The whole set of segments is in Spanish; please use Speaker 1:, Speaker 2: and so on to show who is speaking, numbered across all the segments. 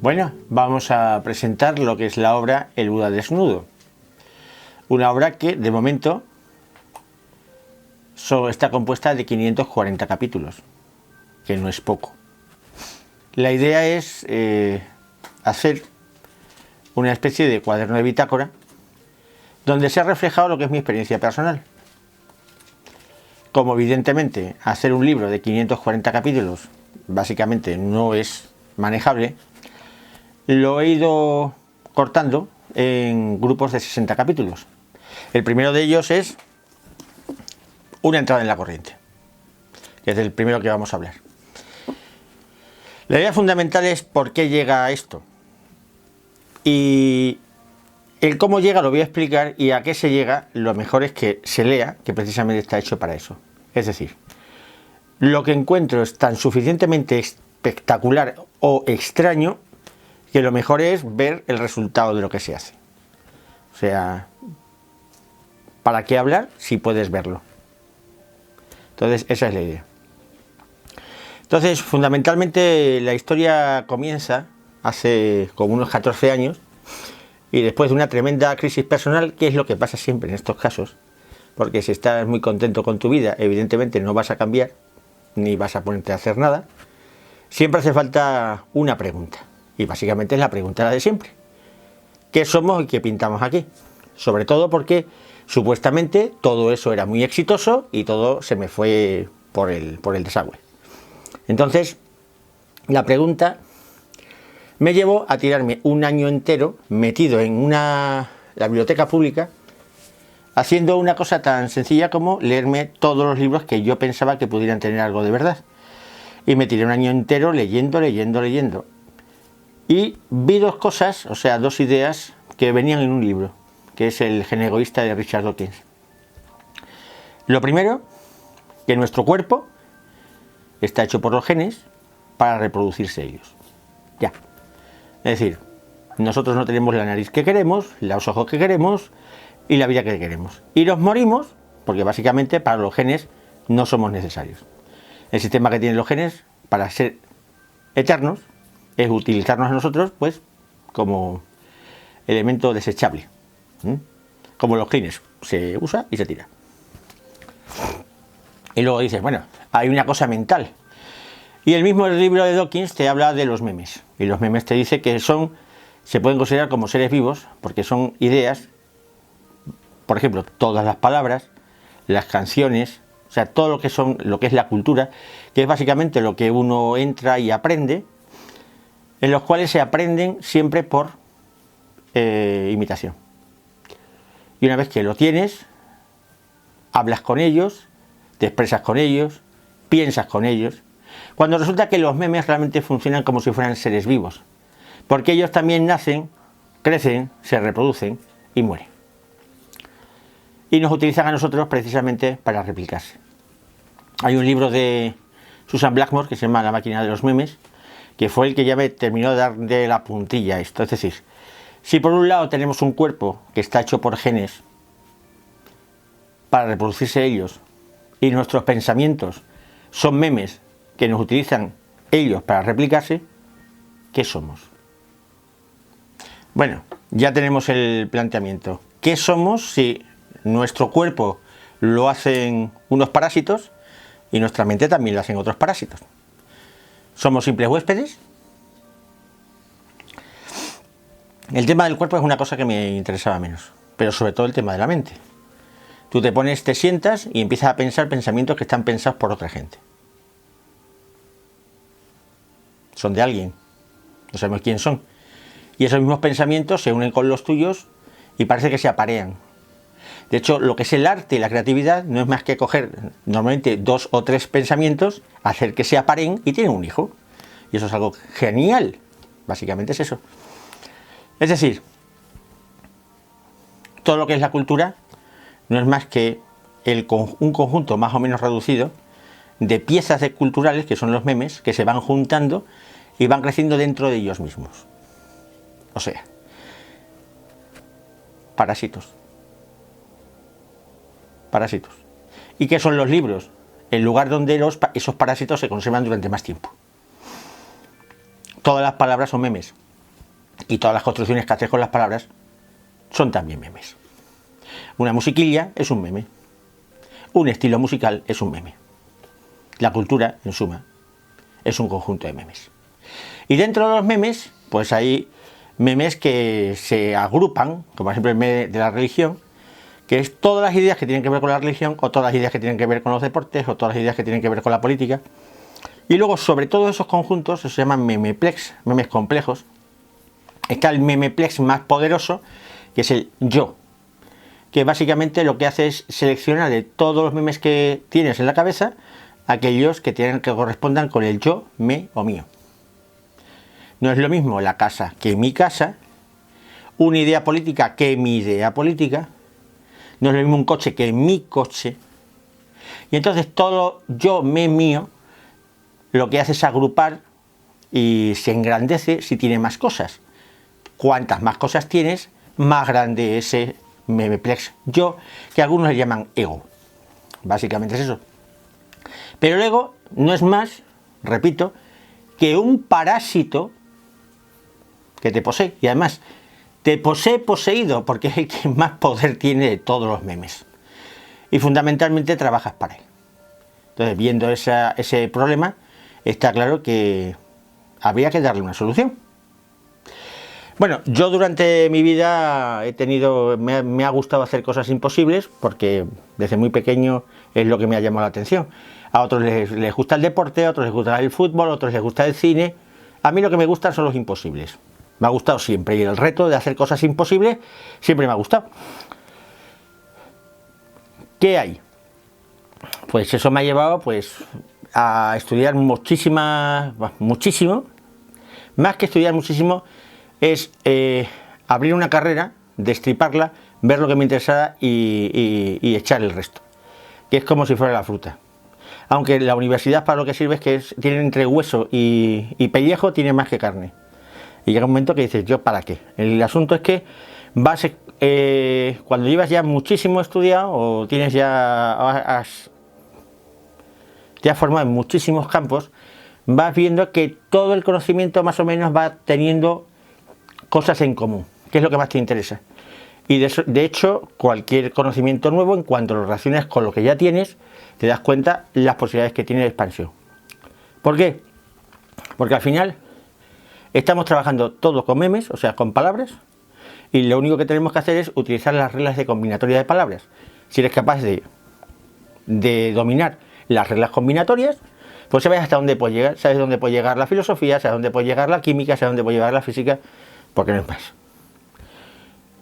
Speaker 1: Bueno, vamos a presentar lo que es la obra El Buda desnudo. Una obra que, de momento, solo está compuesta de 540 capítulos, que no es poco. La idea es hacer una especie de cuaderno de bitácora donde se ha reflejado lo que es mi experiencia personal. Como evidentemente hacer un libro de 540 capítulos básicamente no es manejable, lo he ido cortando en grupos de 60 capítulos. El primero de ellos es una entrada en la corriente, que es el primero que vamos a hablar. La idea fundamental es por qué llega a esto. Y el cómo llega lo voy a explicar, y a qué se llega lo mejor es que se lea, que precisamente está hecho para eso. Es decir, lo que encuentro es tan suficientemente espectacular o extraño que lo mejor es ver el resultado de lo que se hace. O sea, ¿para qué hablar si puedes verlo? Entonces, esa es la idea. Entonces, fundamentalmente la historia comienza hace como unos 14 años y después de una tremenda crisis personal, que es lo que pasa siempre en estos casos, porque si estás muy contento con tu vida, evidentemente no vas a cambiar, ni vas a ponerte a hacer nada. Siempre hace falta una pregunta, y básicamente es la pregunta la de siempre. ¿Qué somos y qué pintamos aquí? Sobre todo porque supuestamente todo eso era muy exitoso y todo se me fue por el desagüe. Entonces, la pregunta me llevó a tirarme un año entero metido en la biblioteca pública, haciendo una cosa tan sencilla como leerme todos los libros que yo pensaba que pudieran tener algo de verdad. Y me tiré un año entero leyendo. Y vi dos cosas, o sea, dos ideas que venían en un libro, que es El gen egoísta de Richard Dawkins. Lo primero, que nuestro cuerpo está hecho por los genes para reproducirse ellos. Ya. Es decir, nosotros no tenemos la nariz que queremos, los ojos que queremos y la vida que queremos. Y nos morimos porque básicamente para los genes no somos necesarios. El sistema que tienen los genes para ser eternos es utilizarnos a nosotros pues como elemento desechable. Como los Kleenex, se usa y se tira. Y luego dices, bueno, hay una cosa mental. Y el mismo libro de Dawkins te habla de los memes. Y los memes te dice que se pueden considerar como seres vivos porque son ideas, por ejemplo, todas las palabras, las canciones, o sea, todo lo que es la cultura, que es básicamente lo que uno entra y aprende, en los cuales se aprenden siempre por imitación. Y una vez que lo tienes, hablas con ellos, te expresas con ellos, piensas con ellos, cuando resulta que los memes realmente funcionan como si fueran seres vivos, porque ellos también nacen, crecen, se reproducen y mueren. Y nos utilizan a nosotros precisamente para replicarse. Hay un libro de Susan Blackmore que se llama La máquina de los memes, que fue el que ya me terminó de dar de la puntilla esto. Es decir, si por un lado tenemos un cuerpo que está hecho por genes para reproducirse ellos, y nuestros pensamientos son memes que nos utilizan ellos para replicarse, ¿qué somos? Bueno, ya tenemos el planteamiento. ¿Qué somos si nuestro cuerpo lo hacen unos parásitos y nuestra mente también lo hacen otros parásitos? ¿Somos simples huéspedes? El tema del cuerpo es una cosa que me interesaba menos, pero sobre todo el tema de la mente. Tú te pones, te sientas y empiezas a pensar pensamientos que están pensados por otra gente. Son de alguien, no sabemos quién son. Y esos mismos pensamientos se unen con los tuyos y parece que se aparean. De hecho, lo que es el arte y la creatividad no es más que coger normalmente 2 o 3 pensamientos, hacer que se apareen y tienen un hijo. Y eso es algo genial. Básicamente es eso. Es decir, todo lo que es la cultura no es más que un conjunto más o menos reducido de piezas culturales, que son los memes, que se van juntando y van creciendo dentro de ellos mismos. O sea, parásitos. Parásitos. ¿Y qué son los libros? El lugar donde esos parásitos se conservan durante más tiempo. Todas las palabras son memes. y todas las construcciones que haces con las palabras son también memes. Una musiquilla es un meme. Un estilo musical es un meme. La cultura, en suma, es un conjunto de memes. Y dentro de los memes, pues hay memes que se agrupan, como por ejemplo el meme de la religión, que es todas las ideas que tienen que ver con la religión, o todas las ideas que tienen que ver con los deportes, o todas las ideas que tienen que ver con la política. Y luego, sobre todos esos conjuntos, se llaman memeplex, memes complejos. Está el memeplex más poderoso, que es el yo, que básicamente lo que hace es seleccionar de todos los memes que tienes en la cabeza, aquellos que correspondan con el yo, me o mío. No es lo mismo la casa que mi casa, una idea política que mi idea política, no es lo mismo un coche que mi coche. Y entonces todo yo, me, mío, lo que hace es agrupar y se engrandece si tiene más cosas. Cuantas más cosas tienes, más grande es ese memeplex yo, que algunos le llaman ego. Básicamente es eso. Pero el ego no es más, repito, que un parásito que te posee. Y además, te posee poseído porque es el que más poder tiene de todos los memes. Y fundamentalmente trabajas para él. Entonces, viendo ese problema, está claro que habría que darle una solución. Bueno, yo durante mi vida me ha gustado hacer cosas imposibles, porque desde muy pequeño es lo que me ha llamado la atención. A otros les gusta el deporte, a otros les gusta el fútbol, a otros les gusta el cine. A mí lo que me gustan son los imposibles. Me ha gustado siempre, y el reto de hacer cosas imposibles siempre me ha gustado. ¿Qué hay? Pues eso me ha llevado a estudiar muchísimo, más que estudiar muchísimo, es abrir una carrera, destriparla, ver lo que me interesara y echar el resto, que es como si fuera la fruta. Aunque la universidad para lo que sirve es que tiene entre hueso y pellejo, tiene más que carne. Y llega un momento que dices, ¿yo para qué? El asunto es que cuando llevas ya muchísimo estudiado o te has formado en muchísimos campos, vas viendo que todo el conocimiento más o menos va teniendo cosas en común, que es lo que más te interesa. Y de hecho, cualquier conocimiento nuevo, en cuanto lo relacionas con lo que ya tienes, te das cuenta las posibilidades que tiene de expansión. ¿Por qué? Porque al final estamos trabajando todo con memes, o sea, con palabras, y lo único que tenemos que hacer es utilizar las reglas de combinatoria de palabras. Si eres capaz de dominar las reglas combinatorias, pues sabes hasta dónde puede llegar, sabes dónde puede llegar la filosofía, sabes dónde puede llegar la química, sabes dónde puede llegar la física, porque no es más.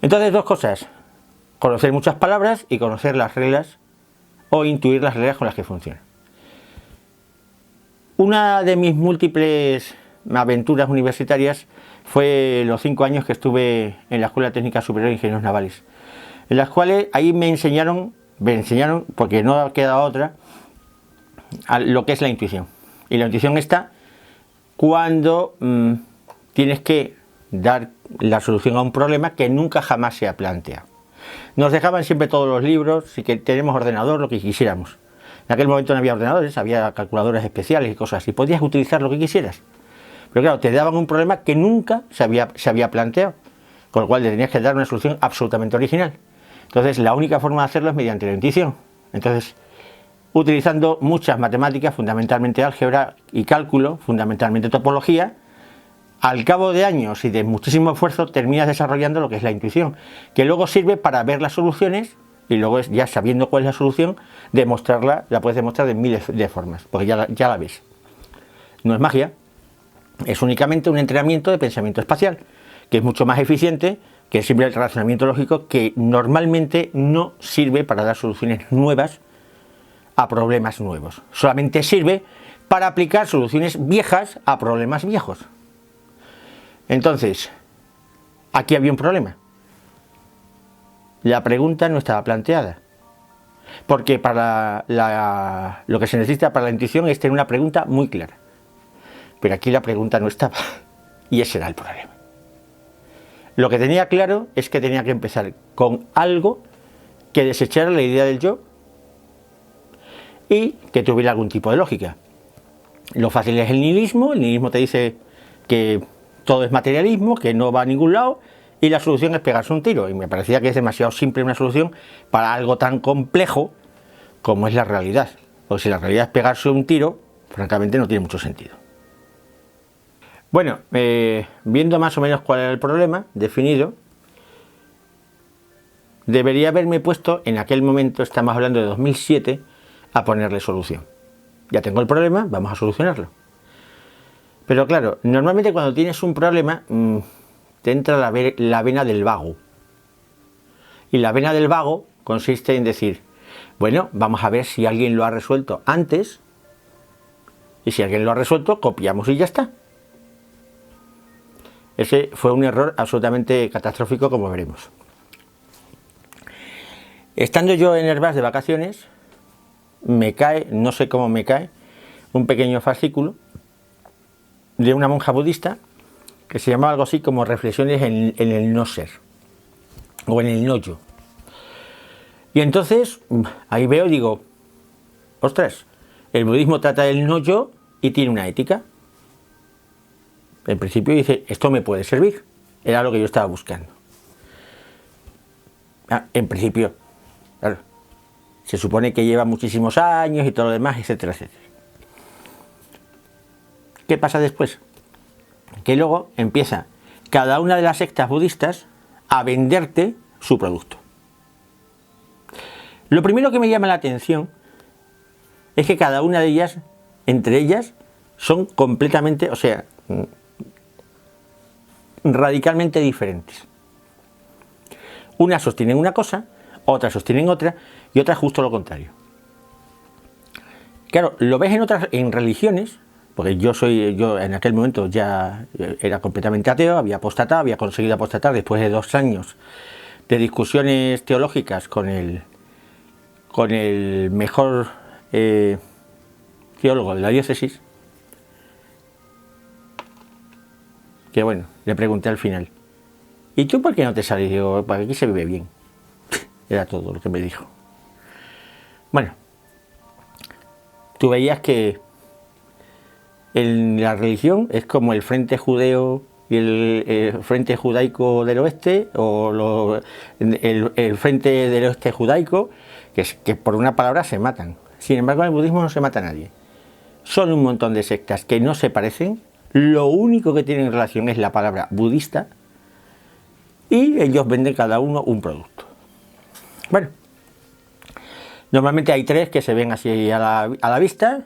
Speaker 1: Entonces, dos cosas: conocer muchas palabras y conocer las reglas o intuir las reglas con las que funcionan. Una de mis múltiples aventuras universitarias fue los 5 años que estuve en la Escuela Técnica Superior de Ingenieros Navales, en las cuales ahí me enseñaron, porque no ha quedado otra, a lo que es la intuición. Y la intuición está cuando tienes que dar la solución a un problema que nunca jamás se ha planteado. Nos dejaban siempre todos los libros, y que tenemos ordenador, lo que quisiéramos. En aquel momento no había ordenadores, había calculadoras especiales y cosas así, podías utilizar lo que quisieras. Pero claro, te daban un problema que nunca se había planteado, con lo cual le tenías que dar una solución absolutamente original. Entonces, la única forma de hacerlo es mediante la intuición. Entonces, utilizando muchas matemáticas, fundamentalmente álgebra y cálculo, fundamentalmente topología, al cabo de años y de muchísimo esfuerzo terminas desarrollando lo que es la intuición, que luego sirve para ver las soluciones y luego, ya sabiendo cuál es la solución, demostrarla, la puedes demostrar de miles de formas, porque ya la ves. No es magia, es únicamente un entrenamiento de pensamiento espacial, que es mucho más eficiente que el simple razonamiento lógico, que normalmente no sirve para dar soluciones nuevas a problemas nuevos. Solamente sirve para aplicar soluciones viejas a problemas viejos. Entonces, aquí había un problema. La pregunta no estaba planteada. Porque lo que se necesita para la intuición es tener una pregunta muy clara. Pero aquí la pregunta no estaba. Y ese era el problema. Lo que tenía claro es que tenía que empezar con algo que desechara la idea del yo y que tuviera algún tipo de lógica. Lo fácil es el nihilismo te dice que todo es materialismo, que no va a ningún lado, y la solución es pegarse un tiro. Y me parecía que es demasiado simple una solución para algo tan complejo como es la realidad. Porque si la realidad es pegarse un tiro, francamente no tiene mucho sentido. Bueno, viendo más o menos cuál era el problema definido, debería haberme puesto, en aquel momento, estamos hablando de 2007, a ponerle solución. Ya tengo el problema, vamos a solucionarlo. Pero claro, normalmente cuando tienes un problema, te entra la vena del vago. Y la vena del vago consiste en decir, bueno, vamos a ver si alguien lo ha resuelto antes, y si alguien lo ha resuelto, copiamos y ya está. Ese fue un error absolutamente catastrófico, como veremos. Estando yo en Hervás de vacaciones, me cae, no sé cómo me cae, un pequeño fascículo de una monja budista que se llamaba algo así como Reflexiones en el no ser, o en el no yo. Y entonces ahí veo y digo, ostras, el budismo trata del no yo y tiene una ética. En principio dice, esto me puede servir, era lo que yo estaba buscando. En principio, claro, se supone que lleva muchísimos años y todo lo demás, etcétera, etcétera. ¿Qué pasa después? Que luego empieza cada una de las sectas budistas a venderte su producto. Lo primero que me llama la atención es que cada una de ellas, entre ellas, son completamente, o sea, radicalmente diferentes. Unas sostienen una cosa, otras sostienen otra y otras justo lo contrario. Claro, lo ves en religiones, porque yo en aquel momento ya era completamente ateo, había apostatado, había conseguido apostatar después de 2 años de discusiones teológicas con el mejor teólogo de la diócesis, que bueno, le pregunté al final, ¿y tú por qué no te sales? Digo, para aquí se vive bien. Era todo lo que me dijo. Bueno, tú veías que en la religión es como el frente judeo y el frente judaico del oeste, o el frente del oeste judaico, que por una palabra se matan. Sin embargo, en el budismo no se mata a nadie. Son un montón de sectas que no se parecen. Lo único que tienen en relación es la palabra budista, y ellos venden cada uno un producto. Bueno, normalmente hay 3 que se ven así a la vista.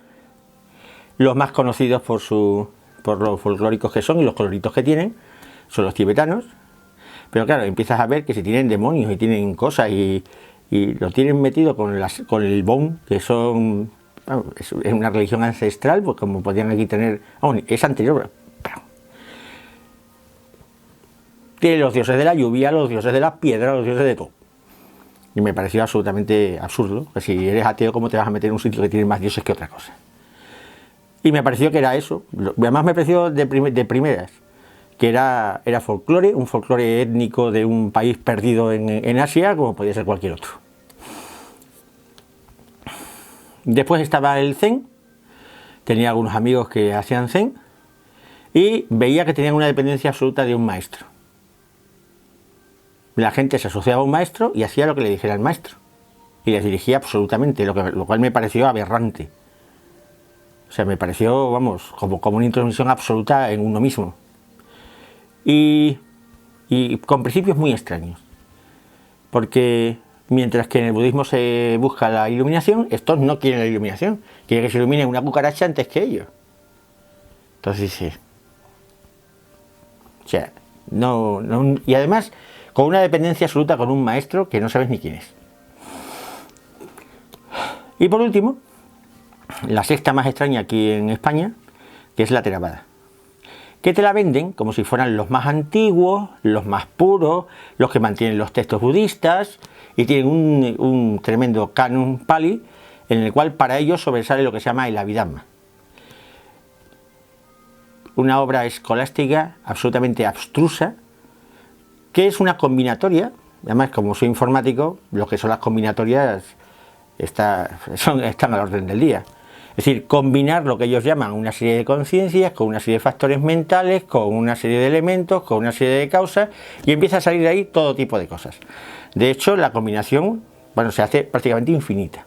Speaker 1: Los más conocidos por los folclóricos que son y los coloritos que tienen son los tibetanos. Pero claro, empiezas a ver que si tienen demonios y tienen cosas y lo tienen metido con el Bon, que son... es una religión ancestral, pues como podían aquí tener, es anterior, pero tiene los dioses de la lluvia, los dioses de las piedras, los dioses de todo. Y me pareció absolutamente absurdo, que si eres ateo, ¿cómo te vas a meter en un sitio que tiene más dioses que otra cosa? Y me pareció que era eso. Además me pareció de primeras que era folclore, un folclore étnico de un país perdido en Asia, como podía ser cualquier otro. Después estaba el Zen, tenía algunos amigos que hacían Zen, y veía que tenían una dependencia absoluta de un maestro. La gente se asociaba a un maestro y hacía lo que le dijera el maestro, y les dirigía absolutamente, lo cual me pareció aberrante. O sea, me pareció, vamos, como una intromisión absoluta en uno mismo. Y con principios muy extraños. Porque mientras que en el budismo se busca la iluminación, estos no quieren la iluminación. Quieren que se ilumine una cucaracha antes que ellos. Entonces, sí. O sea, no, y además, con una dependencia absoluta con un maestro que no sabes ni quién es. Y por último, la secta más extraña aquí en España, que es la Theravada, que te la venden como si fueran los más antiguos, los más puros, los que mantienen los textos budistas, y tienen un tremendo canon Pali, en el cual para ellos sobresale lo que se llama el Abhidhamma. Una obra escolástica absolutamente abstrusa, que es una combinatoria. Además, como soy informático, lo que son las combinatorias están al orden del día. Es decir, combinar lo que ellos llaman una serie de conciencias con una serie de factores mentales, con una serie de elementos, con una serie de causas, y empieza a salir de ahí todo tipo de cosas. De hecho, la combinación, bueno, se hace prácticamente infinita.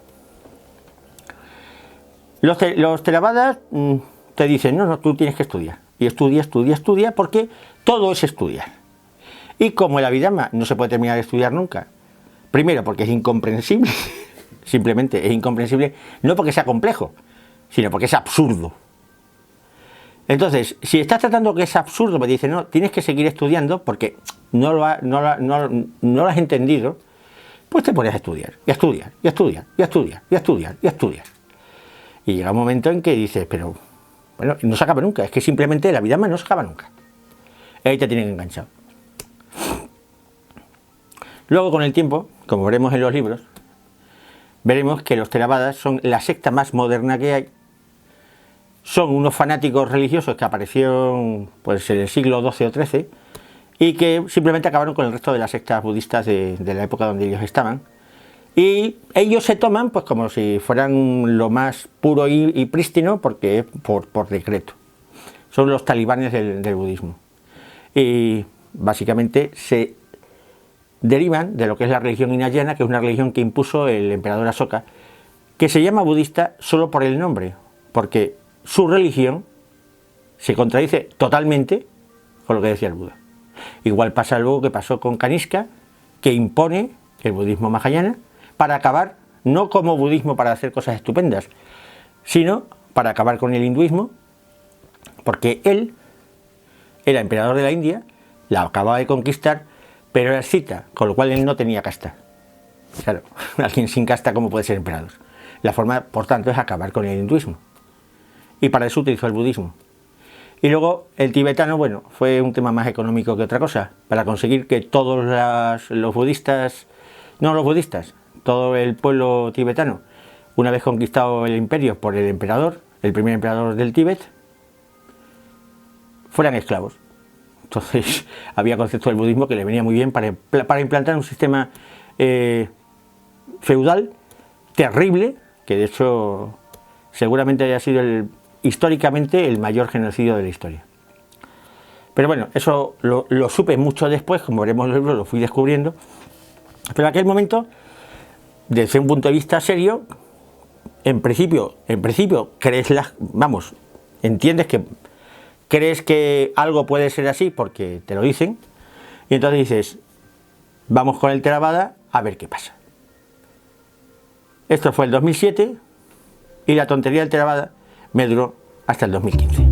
Speaker 1: Los Theravadas te dicen, no, tú tienes que estudiar. Y estudia, porque todo es estudiar. Y como el Abhidhamma no se puede terminar de estudiar nunca, primero porque es incomprensible, simplemente es incomprensible, no porque sea complejo, sino porque es absurdo. Entonces, si estás tratando que es absurdo, me dicen, no, tienes que seguir estudiando porque no lo has entendido, pues te pones a estudiar, y a estudiar, y a estudiar, y a estudiar, y a estudiar, y a estudiar. Y llega un momento en que dices, pero, bueno, no se acaba nunca, es que simplemente la vida no se acaba nunca. Ahí te tienen enganchado. Luego, con el tiempo, como veremos en los libros, veremos que los Theravadas son la secta más moderna que hay. Son unos fanáticos religiosos que aparecieron pues, en el siglo XII o XIII y que simplemente acabaron con el resto de las sectas budistas de la época donde ellos estaban. Y ellos se toman pues como si fueran lo más puro y prístino porque por decreto. Son los talibanes del budismo. Y básicamente se derivan de lo que es la religión hinayana, que es una religión que impuso el emperador Asoka, que se llama budista solo por el nombre, porque su religión se contradice totalmente con lo que decía el Buda. Igual pasa luego que pasó con Kanishka, que impone el budismo mahayana para acabar, no como budismo para hacer cosas estupendas, sino para acabar con el hinduismo, porque él era emperador de la India, la acababa de conquistar, pero era escita, con lo cual él no tenía casta. Claro, alguien sin casta, ¿cómo puede ser emperador? La forma, por tanto, es acabar con el hinduismo. Y para eso utilizó el budismo. Y luego el tibetano, bueno, fue un tema más económico que otra cosa, para conseguir que todos los budistas, no los budistas, todo el pueblo tibetano, una vez conquistado el imperio por el emperador, el primer emperador del Tíbet, fueran esclavos. Entonces había concepto del budismo que le venía muy bien para implantar un sistema feudal terrible, que de hecho seguramente haya sido históricamente el mayor genocidio de la historia. Pero bueno, eso lo supe mucho después, como veremos en los libros, lo fui descubriendo. Pero en aquel momento, desde un punto de vista serio, en principio entiendes que crees que algo puede ser así porque te lo dicen, y entonces dices, vamos con el Theravada a ver qué pasa. Esto fue el 2007 y la tontería del Theravada me duró hasta el 2015.